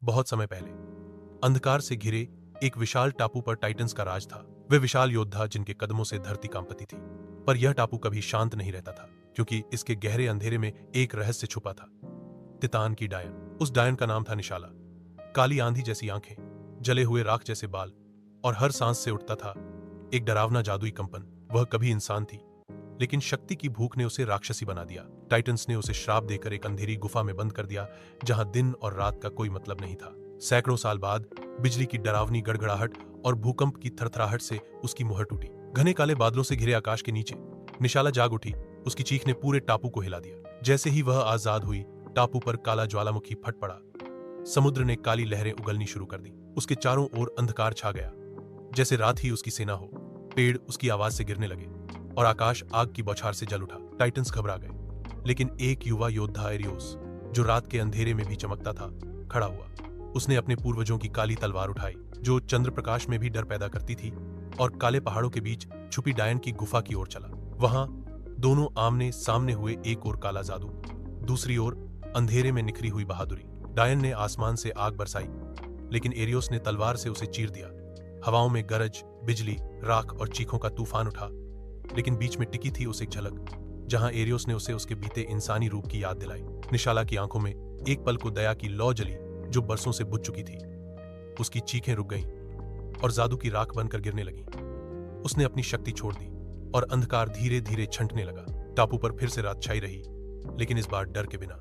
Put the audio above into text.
बहुत समय पहले अंधकार से घिरे एक विशाल टापू पर टाइटंस का राज था। वे विशाल योद्धा जिनके कदमों से धरती कांपती थी। पर यह टापू कभी शांत नहीं रहता था, क्योंकि इसके गहरे अंधेरे में एक रहस्य छुपा था। तितान की डायन। उस डायन का नाम था निशाला। काली आंधी जैसी आंखें, जले हुए राख जैसे बाल, और हर सांस से उठता था एक डरावना जादुई कंपन। वह कभी इंसान थी, लेकिन शक्ति की भूख ने उसे राक्षसी बना दिया। टाइटंस ने उसे श्राप देकर एक अंधेरी गुफा में बंद कर दिया, जहां दिन और रात का कोई मतलब नहीं था। सैकड़ों साल बाद बिजली की डरावनी गड़गड़ाहट और भूकंप की थरथराहट से उसकी मुहर टूटी। घने काले बादलों से घिरे आकाश के नीचे निशाला जाग उठी। उसकी चीख ने पूरे टापू को हिला दिया। जैसे ही वह आजाद हुई, टापू पर काला ज्वालामुखी फट पड़ा। समुद्र ने काली लहरें उगलनी शुरू कर दी। उसके चारों ओर अंधकार छा गया, जैसे रात ही उसकी सेना हो। पेड़ उसकी आवाज से गिरने लगे और आकाश आग की बौछार से जल उठा। टाइटंस घबरा गए, लेकिन एक युवा योद्धा एरियोस, जो रात के अंधेरे में भी चमकता था, खड़ा हुआ। उसने अपने पूर्वजों की काली तलवार उठाई, जो चंद्र प्रकाश में भी डर पैदा करती थी, और काले पहाड़ों के बीच छुपी डायन की गुफा की ओर चला। वहां दोनों आमने सामने हुए, एक ओर काला जादू, दूसरी ओर अंधेरे में निखरी हुई बहादुरी। डायन ने आसमान से आग बरसाई, लेकिन एरियोस ने तलवार से उसे चीर दिया। हवाओं में गरज, बिजली, राख और चीखों का तूफान उठा, लेकिन बीच में टिकी थी उस एक झलक, जहां एरियोस ने उसे उसके बीते इंसानी रूप की याद दिलाई। निशाला की आंखों में एक पल को दया की लौ जली, जो बरसों से बुझ चुकी थी। उसकी चीखें रुक गईं और जादू की राख बनकर गिरने लगीं। उसने अपनी शक्ति छोड़ दी और अंधकार धीरे धीरे छंटने लगा। टापू पर फिर से रात छाई रही, लेकिन इस बार डर के बिना।